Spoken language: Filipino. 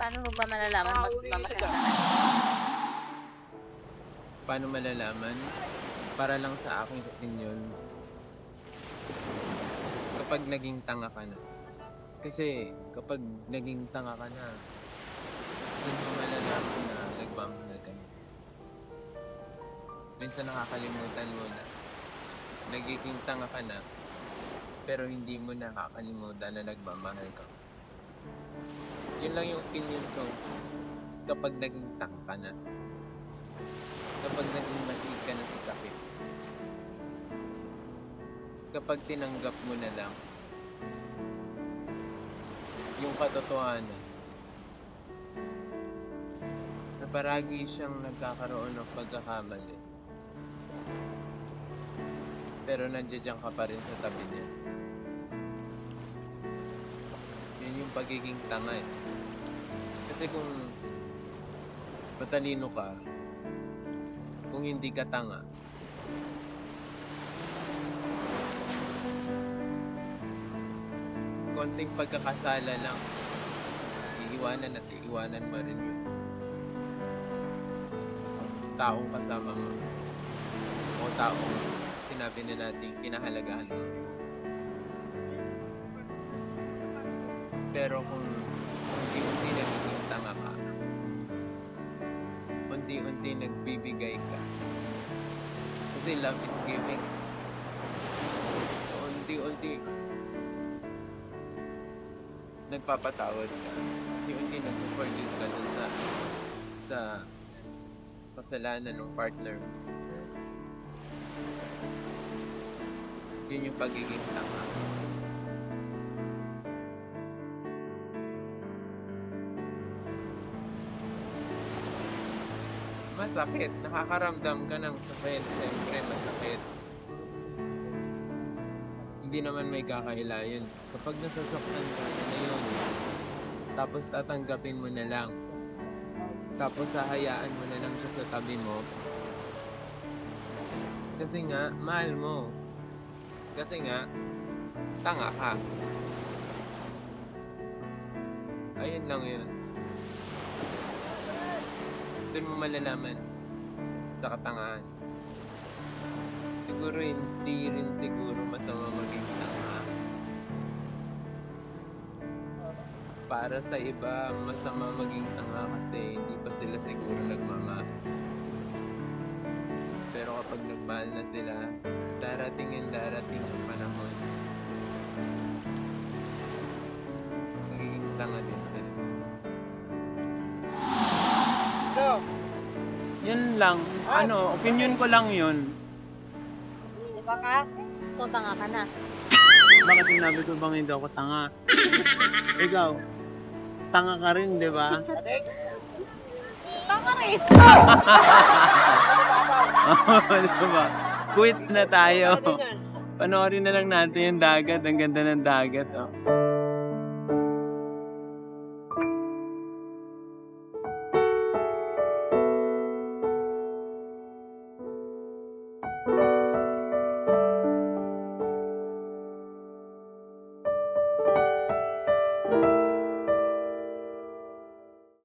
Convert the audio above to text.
Paano mo ba malalaman magmamahal ka? Paano malalaman? Para lang sa aking opinion, kapag naging tanga ka na. Kasi kapag naging tanga ka na, doon mo malalaman na nagmamahal ka na. Minsan nakakalimutan mo na nagiging tanga ka na, pero hindi mo nakakalimutan na nagmamahal ka. Yun lang yung opinion ko kapag naging tanga ka na. Kapag naging matig ka na sa sakit. Kapag tinanggap mo na lang yung katotohanan na paragi siyang nagkakaroon ng pagkakamali, pero nandiyan ka pa rin sa tabi niya. Yun yung pagiging tanga eh. Kasi kung matalino ka, kung hindi ka tanga, konting pagkakasala lang, iiwanan at iiwanan mo rin yun. Taong kasama mo o taong sinabi na natin kinahalagahan mo. Pero kung unti-unti nagiging tanga ka, unti-unti nagbibigay ka, kasi love is giving. So unti-unti nagpapatawad ka, unti-unti nag-forgive ka dun sa kasalanan ng partner mo. Yun yung pagiging tanga. Masakit. Nakakaramdam ka ng sakit. Siyempre, masakit. Hindi naman may kakaila yun. Kapag nasasaktan ka, na yun. Tapos tatanggapin mo na lang. Tapos hahayaan mo na lang siya sa tabi mo. Kasi nga, mahal mo. Kasi nga, tanga ka. Ayun lang yun. Doon mo malalaman sa katangahan. Siguro hindi rin siguro masama maging tanga. Para sa iba, masama maging tanga kasi hindi pa sila siguro nagmamahal. Pero kapag nagmahal na sila, darating ang panahon. Magiging tanga din sila. Yun lang. Opinion ko lang yun. Di ba ka? So, tanga ka na. Bakit sinabi ko bang hindi ako tanga? Ikaw, tanga ka rin, di ba? Tanga rin! Di ba? Quits na tayo. Panoorin na lang natin yung dagat. Ang ganda ng dagat. Oh.